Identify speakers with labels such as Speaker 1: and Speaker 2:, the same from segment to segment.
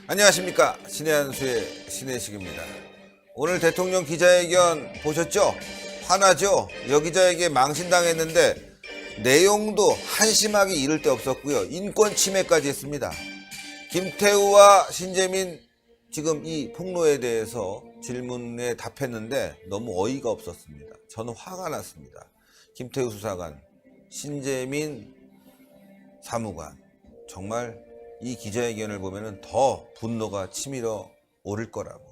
Speaker 1: 안녕하십니까. 신의 한수의 신혜식입니다. 오늘 대통령 기자회견 보셨죠? 화나죠? 여기자에게 망신당했는데 내용도 한심하게 이를 데 없었고요. 인권 침해까지 했습니다. 김태우와 신재민 지금 이 폭로에 대해서 질문에 답했는데 너무 어이가 없었습니다. 저는 화가 났습니다. 김태우 수사관, 신재민 사무관, 정말 이 기자회견을 보면은 더 분노가 치밀어 오를 거라고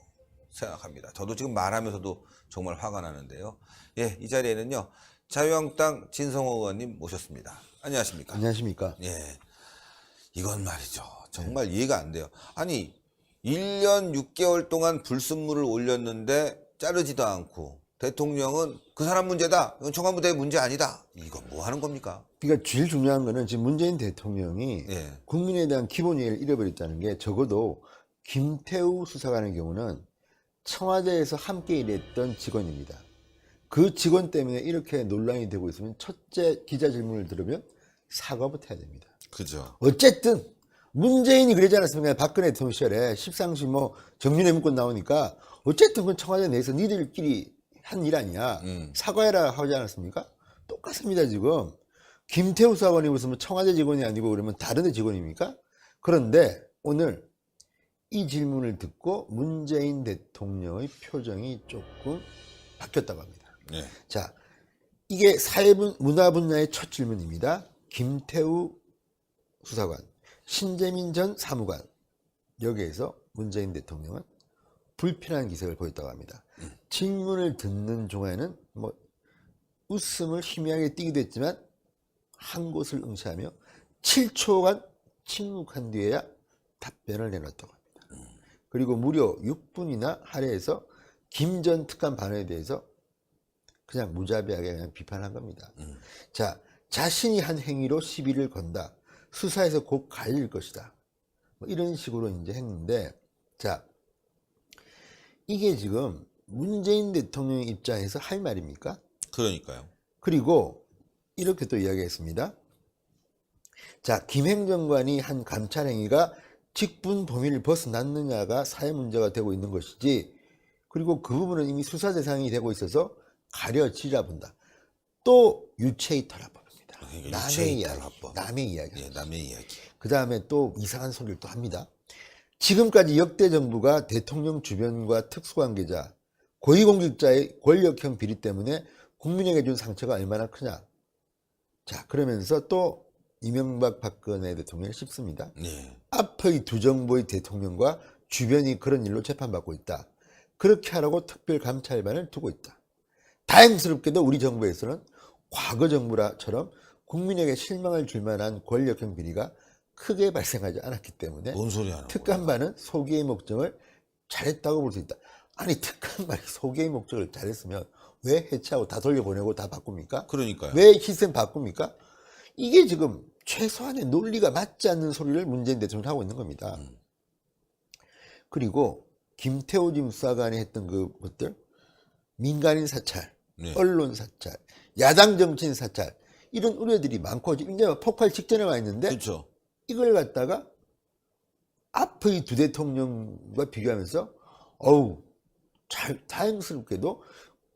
Speaker 1: 생각합니다. 저도 지금 말하면서도 정말 화가 나는데요. 예, 이 자리에는요, 자유한국당 진성호 의원님 모셨습니다. 안녕하십니까?
Speaker 2: 안녕하십니까?
Speaker 1: 예, 이건 말이죠. 정말 이해가 안 돼요. 아니, 1년 6개월 동안 불순물을 올렸는데 자르지도 않고 대통령은 그 사람 문제다. 이건 청와부대의 문제 아니다. 이건 뭐 하는 겁니까?
Speaker 2: 그러니까 제일 중요한 거는 지금 문재인 대통령이
Speaker 1: 예.
Speaker 2: 국민에 대한 기본 이해를 잃어버렸다는 게, 적어도 김태우 수사관의 경우는 청와대에서 함께 일했던 직원입니다. 그 직원 때문에 이렇게 논란이 되고 있으면 첫째, 기자 질문을 들으면 사과부터 해야 됩니다.
Speaker 1: 그죠.
Speaker 2: 어쨌든 문재인이 그러지 않았습니까? 박근혜 대통령 시절에 십상시 뭐 정윤회 문건 나오니까 어쨌든 그건 청와대 내에서 니들끼리 한 일 아니야. 사과해라 하지 않았습니까? 똑같습니다. 지금 김태우 사관이 무슨 뭐 청와대 직원이 아니고 그러면 다른 데 직원입니까? 그런데 오늘 이 질문을 듣고 문재인 대통령의 표정이 조금 바뀌었다고 합니다.
Speaker 1: 네.
Speaker 2: 자, 이게 문화 분야의 첫 질문입니다. 김태우 수사관, 신재민 전 사무관, 여기에서 문재인 대통령은 불편한 기색을 보였다고 합니다. 질문을 듣는 중간에는 뭐 웃음을 희미하게 띠기도 했지만 한 곳을 응시하며 7초간 침묵한 뒤에야 답변을 내놨다고 합니다. 그리고 무려 6분이나 할애해서 김 전 특감 반응에 대해서 그냥 무자비하게 그냥 비판한 겁니다. 자, 자신이 한 행위로 시비를 건다. 수사에서 곧 갈릴 것이다. 뭐 이런 식으로 이제 했는데, 자, 이게 지금 문재인 대통령 입장에서 할 말입니까?
Speaker 1: 그러니까요.
Speaker 2: 그리고 이렇게 또 이야기했습니다. 자, 김 행정관이 한 감찰 행위가 직분 범위를 벗어났느냐가 사회 문제가 되고 있는 것이지, 그리고 그 부분은 이미 수사 대상이 되고 있어서 가려지라 본다. 또 유체이탈 합법입니다.
Speaker 1: 그러니까
Speaker 2: 남의
Speaker 1: 유체이탈
Speaker 2: 이야기,
Speaker 1: 합법.
Speaker 2: 남의 이야기.
Speaker 1: 예, 남의 이야기.
Speaker 2: 그 다음에 또 이상한 소리를 또 합니다. 지금까지 역대 정부가 대통령 주변과 특수관계자, 고위공직자의 권력형 비리 때문에 국민에게 준 상처가 얼마나 크냐. 자, 그러면서 또 이명박 박근혜 대통령을 씹습니다.
Speaker 1: 예.
Speaker 2: 앞의 두 정부의 대통령과 주변이 그런 일로 재판받고 있다. 그렇게 하라고 특별감찰반을 두고 있다. 다행스럽게도 우리 정부에서는 과거 정부라처럼 국민에게 실망을 줄 만한 권력형 비리가 크게 발생하지 않았기 때문에
Speaker 1: 뭔 소리 하는 거야?
Speaker 2: 특감반은 소기의 목적을 잘했다고 볼 수 있다. 아니, 특감반이 소기의 목적을 잘했으면 왜 해체하고 다 돌려보내고 다 바꿉니까?
Speaker 1: 그러니까요.
Speaker 2: 왜 희생 바꿉니까? 이게 지금 최소한의 논리가 맞지 않는 소리를 문재인 대통령이 하고 있는 겁니다. 그리고 김태우 지금 수사관이 했던 것들, 민간인 사찰,
Speaker 1: 네.
Speaker 2: 언론 사찰, 야당 정치인 사찰, 이런 우려들이 많고 지금 이제 폭발 직전에 와 있는데,
Speaker 1: 그렇죠.
Speaker 2: 이걸 갖다가 앞의 두 대통령과 비교하면서 어우, 다행스럽게도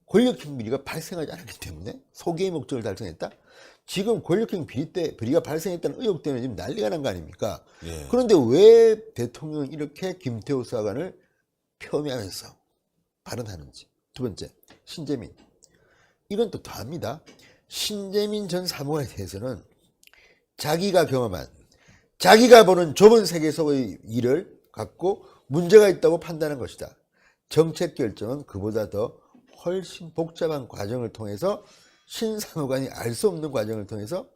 Speaker 2: 권력형 비리가 발생하지 않았기 때문에 소기의 목적을 달성했다. 지금 권력형 비리가 발생했다는 의혹 때문에 지금 난리가 난 거 아닙니까?
Speaker 1: 예.
Speaker 2: 그런데 왜 대통령이 이렇게 김태우 수사관을 폄훼하면서 발언하는지. 두 번째, 신재민. 이건 또 더합니다. 신재민 전 사무관에 대해서는 자기가 경험한, 자기가 보는 좁은 세계 속의 일을 갖고 문제가 있다고 판단한 것이다. 정책 결정은 그보다 더 훨씬 복잡한 과정을 통해서 신 사무관이 알 수 없는 과정을 통해서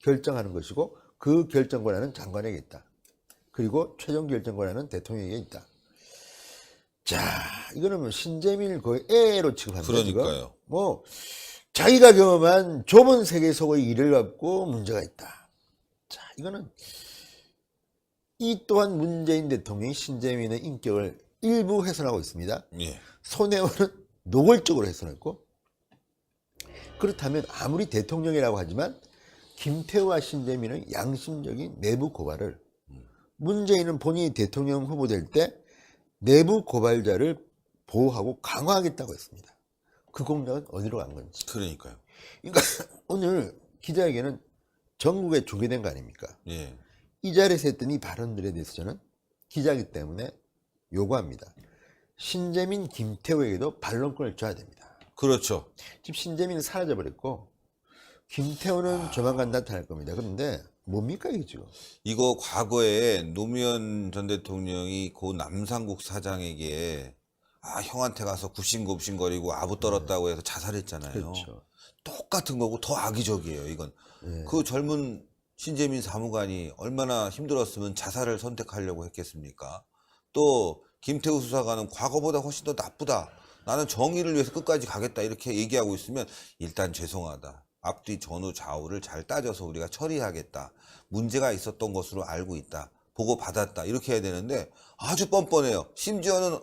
Speaker 2: 결정하는 것이고, 그 결정 권한은 장관에게 있다. 그리고 최종 결정 권한은 대통령에게 있다. 자, 이거는 뭐 신재민을 거의 애로 취급합니다.
Speaker 1: 그러니까요.
Speaker 2: 지금. 뭐 자기가 경험한 좁은 세계 속의 일을 갖고 문제가 있다. 자, 이거는 이 또한 문재인 대통령이 신재민의 인격을 일부 훼손하고 있습니다.
Speaker 1: 예.
Speaker 2: 손혜원은 노골적으로 훼손했고, 그렇다면 아무리 대통령이라고 하지만 김태우와 신재민의 양심적인 내부 고발을 문재인은 본인이 대통령 후보 될 때 내부 고발자를 보호하고 강화하겠다고 했습니다. 그 공약은 어디로 간 건지.
Speaker 1: 그러니까요.
Speaker 2: 그러니까 오늘 기자회견은 전국에 중계된 거 아닙니까?
Speaker 1: 예.
Speaker 2: 이 자리에서 했던 이 발언들에 대해서 저는 기자이기 때문에 요구합니다. 신재민, 김태호에게도 반론권을 줘야 됩니다.
Speaker 1: 그렇죠.
Speaker 2: 지금 신재민은 사라져버렸고 김태호는 조만간 나타날 겁니다. 그런데 뭡니까 이게 지금?
Speaker 1: 이거 과거에 노무현 전 대통령이 고 남산국 사장에게 형한테 가서 굽신굽신거리고 아부 떨었다고 해서 자살했잖아요.
Speaker 2: 그렇죠.
Speaker 1: 똑같은 거고 더 악의적이에요. 이건 그 젊은 신재민 사무관이 얼마나 힘들었으면 자살을 선택하려고 했겠습니까? 또 김태우 수사관은 과거보다 훨씬 더 나쁘다. 나는 정의를 위해서 끝까지 가겠다. 이렇게 얘기하고 있으면 일단 죄송하다. 앞뒤 전후 좌우를 잘 따져서 우리가 처리하겠다. 문제가 있었던 것으로 알고 있다. 보고 받았다. 이렇게 해야 되는데 아주 뻔뻔해요. 심지어는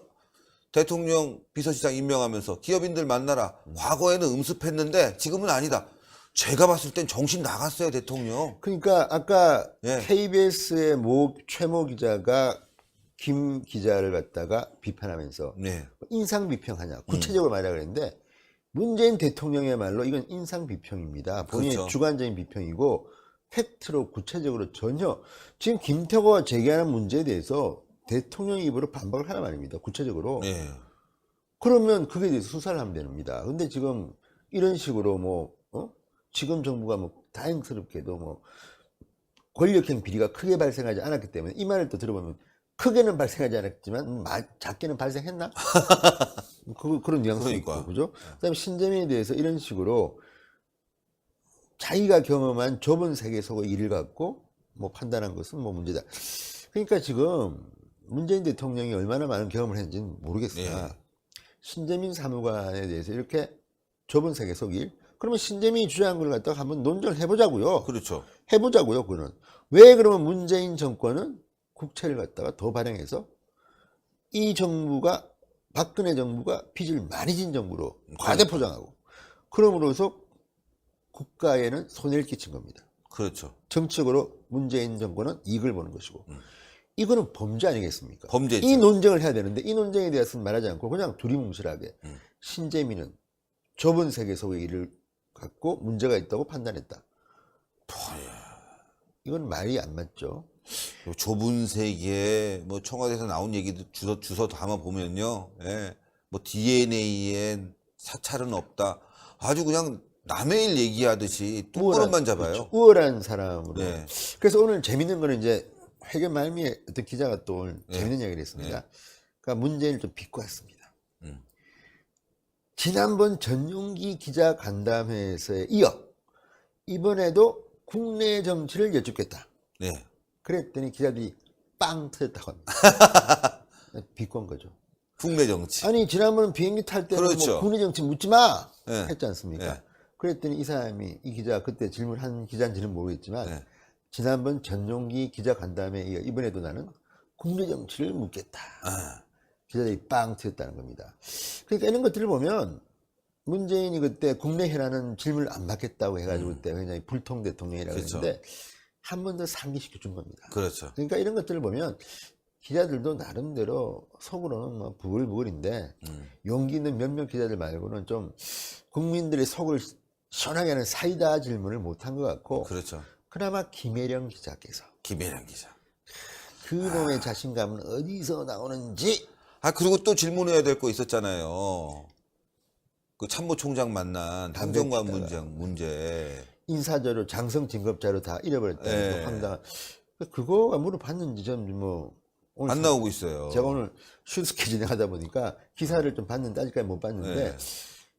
Speaker 1: 대통령 비서실장 임명하면서 기업인들 만나라. 과거에는 음습했는데 지금은 아니다. 제가 봤을 땐 정신 나갔어요, 대통령.
Speaker 2: 그러니까 아까
Speaker 1: 예.
Speaker 2: KBS의 최모 기자가 김 기자를 갖다가 비판하면서
Speaker 1: 네.
Speaker 2: 인상 비평하냐 구체적으로 말하라 그랬는데 문재인 대통령의 말로 이건 인상 비평입니다. 본인의
Speaker 1: 그렇죠.
Speaker 2: 주관적인 비평이고 팩트로 구체적으로 전혀 지금 김태호가 제기하는 문제에 대해서 대통령 입으로 반박을 하란 말입니다. 구체적으로.
Speaker 1: 네.
Speaker 2: 그러면 그게 대해서 수사를 하면 됩니다. 근데 지금 이런 식으로 지금 정부가 다행스럽게도 권력형 비리가 크게 발생하지 않았기 때문에 이 말을 또 들어보면 크게는 발생하지 않았지만 작게는 발생했나? 그런 뉘앙스도 있고,
Speaker 1: 그러니까.
Speaker 2: 그죠? 그다음에 신재민에 대해서 이런 식으로 자기가 경험한 좁은 세계 속의 일을 갖고 판단한 것은 문제다. 그러니까 지금 문재인 대통령이 얼마나 많은 경험을 했는지는 모르겠으나
Speaker 1: 네.
Speaker 2: 신재민 사무관에 대해서 이렇게 좁은 세계 속 일, 그러면 신재민이 주장한 걸 갖다가 한번 논쟁을 해보자고요.
Speaker 1: 그렇죠.
Speaker 2: 해보자고요, 그거는. 왜 그러면 문재인 정권은 국채를 갖다가 더 발행해서 이 정부가 박근혜 정부가 빚을 많이 진 정부로 과대포장하고 그럼으로써 국가에는 손해를 끼친 겁니다.
Speaker 1: 그렇죠.
Speaker 2: 정책으로 문재인 정권은 이익을 보는 것이고 이거는 범죄 아니겠습니까?
Speaker 1: 범죄죠.
Speaker 2: 이 논쟁을 해야 되는데 이 논쟁에 대해서는 말하지 않고 그냥 두리뭉실하게 신재민은 좁은 세계 속의 일을 갖고 문제가 있다고 판단했다. 이건 말이 안 맞죠.
Speaker 1: 좁은 세계에 청와대에서 나온 얘기도 주워 담아 보면요. 예. DNA엔 사찰은 없다. 아주 그냥 남의 일 얘기하듯이 뚱그릇만 잡아요.
Speaker 2: 그렇죠. 우월한 사람으로.
Speaker 1: 네.
Speaker 2: 그래서 오늘 재밌는 거는 이제 회견 말미에 어떤 기자가 또 오늘
Speaker 1: 네.
Speaker 2: 재밌는 이야기를 했습니다. 그러니까 문재인을 좀 비꼬았습니다. 지난번 전용기 기자 간담회에서에 이어 이번에도 국내 정치를 여쭙겠다.
Speaker 1: 네.
Speaker 2: 그랬더니 기자들이 빵 터졌다고 합니다. 비꼰 거죠.
Speaker 1: 국내 정치.
Speaker 2: 아니 지난번 비행기 탈 때는
Speaker 1: 그렇죠.
Speaker 2: 국내 정치 묻지 마
Speaker 1: 네.
Speaker 2: 했지 않습니까?
Speaker 1: 네.
Speaker 2: 그랬더니 이 사람이 이 기자 그때 질문한 기자인지는 모르겠지만
Speaker 1: 네.
Speaker 2: 지난번 전용기 기자 간담회에 이어 이번에도 나는 국내 정치를 묻겠다. 기자들이 빵 터졌다는 겁니다. 그러니까 이런 것들을 보면 문재인이 그때 국내 현안은 질문을 안 받겠다고 해가지고 그때 굉장히 불통 대통령이라고
Speaker 1: 그렇죠.
Speaker 2: 했는데 한 번 더 상기시켜 준 겁니다.
Speaker 1: 그렇죠.
Speaker 2: 그러니까 이런 것들을 보면 기자들도 나름대로 속으로는 부글부글인데 용기 있는 몇몇 기자들 말고는 좀 국민들의 속을 시원하게 하는 사이다 질문을 못한 것 같고
Speaker 1: 그렇죠.
Speaker 2: 그나마 김혜령 기자께서
Speaker 1: 김혜령 기자.
Speaker 2: 그놈의 자신감은 어디서 나오는지
Speaker 1: 그리고 또 질문해야 될 거 있었잖아요. 그 참모총장 만난
Speaker 2: 담배
Speaker 1: 행정관
Speaker 2: 피다가.
Speaker 1: 문제.
Speaker 2: 인사자료 장성 진급자료 다 잃어버렸다는
Speaker 1: 네.
Speaker 2: 거 황당한 그거가 물어봤는지 저는 오늘
Speaker 1: 안 나오고 있어요.
Speaker 2: 제가 오늘 슈스케 진행하다 보니까 기사를 좀 봤는데 아직까지 못 봤는데
Speaker 1: 네.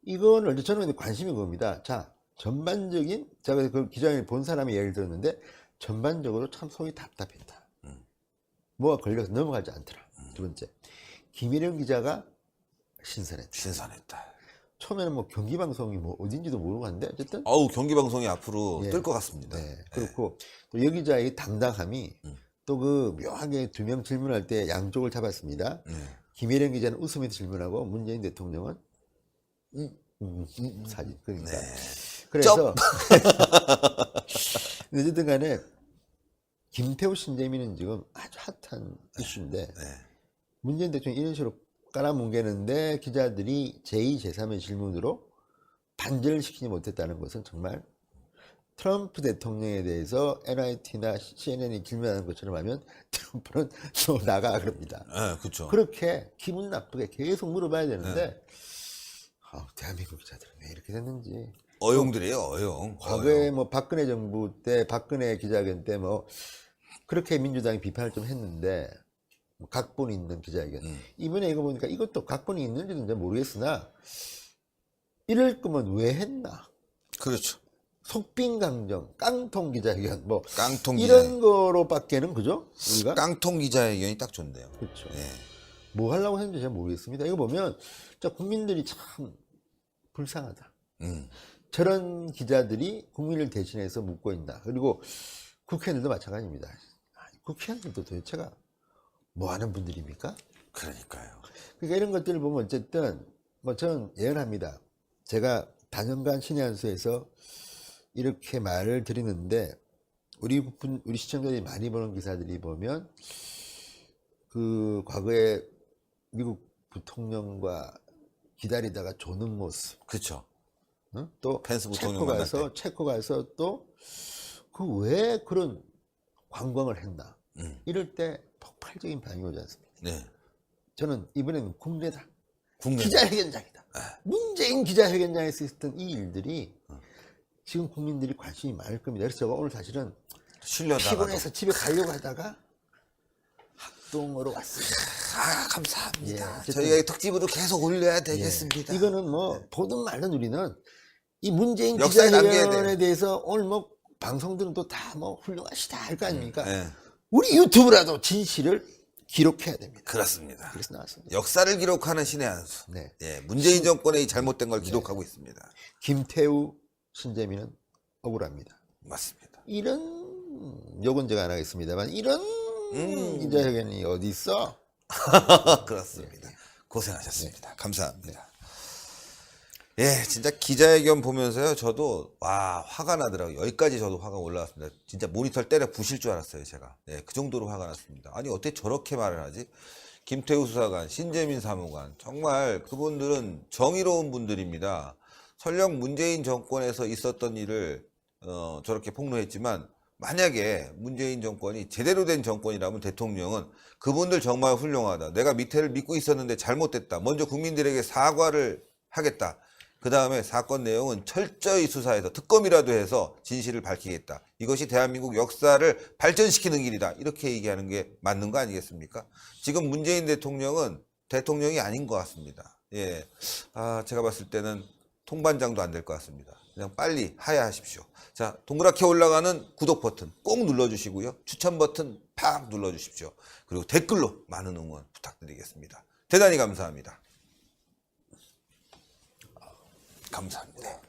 Speaker 2: 이거는 저는 관심이 그겁니다. 자 전반적인 제가 그 기자를 본 사람의 예를 들었는데 전반적으로 참 속이 답답했다. 뭐가 걸려서 넘어가지 않더라. 두 번째 김일영 기자가 신선했다.
Speaker 1: 신선했다.
Speaker 2: 처음에는 경기방송이 어딘지도 모르고 갔는데 어쨌든
Speaker 1: 경기방송이 앞으로
Speaker 2: 예.
Speaker 1: 뜰 것 같습니다.
Speaker 2: 네. 그렇고 또 여 기자의 당당함이 또 그 묘하게 두 명 질문할 때 양쪽을 잡았습니다. 김혜령 기자는 웃으면서 질문하고 문재인 대통령은 사진 그러니까 그래서 근데 어쨌든 간에 김태우 신재민은 지금 아주 핫한 이슈인데
Speaker 1: 네.
Speaker 2: 문재인 대통령이 이런 식으로 깔아뭉개는데 기자들이 제2, 제3의 질문으로 반전을 시키지 못했다는 것은 정말 트럼프 대통령에 대해서 NIT나 CNN이 질문하는 것처럼 하면 트럼프는 너 나가 그럽니다.
Speaker 1: 네, 그렇죠.
Speaker 2: 그렇게 기분 나쁘게 계속 물어봐야 되는데 대한민국 기자들은 왜 이렇게 됐는지.
Speaker 1: 어용들이에요, 어용.
Speaker 2: 과거에 뭐 박근혜 정부 때 박근혜 기자회견 때 뭐 그렇게 민주당이 비판을 좀 했는데 뭐 각본 있는 기자회견. 이번에 이거 보니까 이것도 각본이 있는지는 잘 모르겠으나 이럴 거면 왜 했나?
Speaker 1: 그렇죠.
Speaker 2: 속빈강정, 깡통 기자회견 뭐
Speaker 1: 깡통
Speaker 2: 이런 거로밖에는 그죠? 우리가
Speaker 1: 깡통 기자회견이 딱 좋네요.
Speaker 2: 그렇죠.
Speaker 1: 예.
Speaker 2: 뭐 하려고 했는지 잘 모르겠습니다. 이거 보면 진짜 국민들이 참 불쌍하다. 저런 기자들이 국민을 대신해서 묻고 있나. 그리고 국회의원들도 마찬가지입니다. 국회의원들도 도대체가 뭐 하는 분들입니까?
Speaker 1: 그러니까요.
Speaker 2: 그러니까 이런 것들을 보면 어쨌든 뭐 저는 예언합니다. 제가 단연간 신의 한 수에서 이렇게 말을 드리는데 우리 시청자들이 많이 보는 기사들이 보면 그 과거에 미국 부통령과 기다리다가 조는 모습,
Speaker 1: 그렇죠.
Speaker 2: 응? 또
Speaker 1: 펜스 부통령 만날 때.
Speaker 2: 체코 가서 또 그 왜 그런 관광을 했나 이럴 때 폭발적인 반응이 오지 않습니까?
Speaker 1: 네.
Speaker 2: 저는 이번에는 국내다.
Speaker 1: 국내.
Speaker 2: 기자회견장이다. 문재인 기자회견장에서 있었던 이 일들이 지금 국민들이 관심이 많을 겁니다. 그래서 제가 오늘 사실은
Speaker 1: 실려다가.
Speaker 2: 피곤해서 집에 가려고 하다가 학동으로 왔습니다.
Speaker 1: 아, 감사합니다.
Speaker 2: 예, 어쨌든
Speaker 1: 저희가 특집으로 계속 올려야 되겠습니다.
Speaker 2: 이거는 뭐 보든 말든 우리는 이 문재인
Speaker 1: 역사에 남겨야
Speaker 2: 기자회견에
Speaker 1: 돼요.
Speaker 2: 대해서 오늘 뭐 방송들은 또 다 뭐 훌륭하시다 할 거 아닙니까?
Speaker 1: 네.
Speaker 2: 우리 유튜브라도 진실을 기록해야 됩니다.
Speaker 1: 그렇습니다.
Speaker 2: 그래서 나왔습니다.
Speaker 1: 역사를 기록하는 신의 한 수.
Speaker 2: 네.
Speaker 1: 예, 문재인 정권의 이 잘못된 걸 기록하고 있습니다.
Speaker 2: 김태우, 신재민은 억울합니다.
Speaker 1: 맞습니다.
Speaker 2: 이런 욕은 제가 안 하겠습니다만 이런 기자회견이 어디 있어?
Speaker 1: 그렇습니다. 고생하셨습니다. 감사합니다. 예, 진짜 기자회견 보면서요, 저도, 와, 화가 나더라고요. 여기까지 저도 화가 올라왔습니다. 진짜 모니터를 때려 부실 줄 알았어요, 제가. 예, 그 정도로 화가 났습니다. 아니, 어떻게 저렇게 말을 하지? 김태우 수사관, 신재민 사무관, 정말 그분들은 정의로운 분들입니다. 설령 문재인 정권에서 있었던 일을, 저렇게 폭로했지만, 만약에 문재인 정권이 제대로 된 정권이라면 대통령은 그분들 정말 훌륭하다. 내가 밑에를 믿고 있었는데 잘못됐다. 먼저 국민들에게 사과를 하겠다. 그 다음에 사건 내용은 철저히 수사해서 특검이라도 해서 진실을 밝히겠다. 이것이 대한민국 역사를 발전시키는 길이다. 이렇게 얘기하는 게 맞는 거 아니겠습니까? 지금 문재인 대통령은 대통령이 아닌 것 같습니다. 예, 제가 봤을 때는 통반장도 안 될 것 같습니다. 그냥 빨리 하야하십시오. 자, 동그랗게 올라가는 구독 버튼 꼭 눌러주시고요. 추천 버튼 팍 눌러주십시오. 그리고 댓글로 많은 응원 부탁드리겠습니다. 대단히 감사합니다. 감사합니다.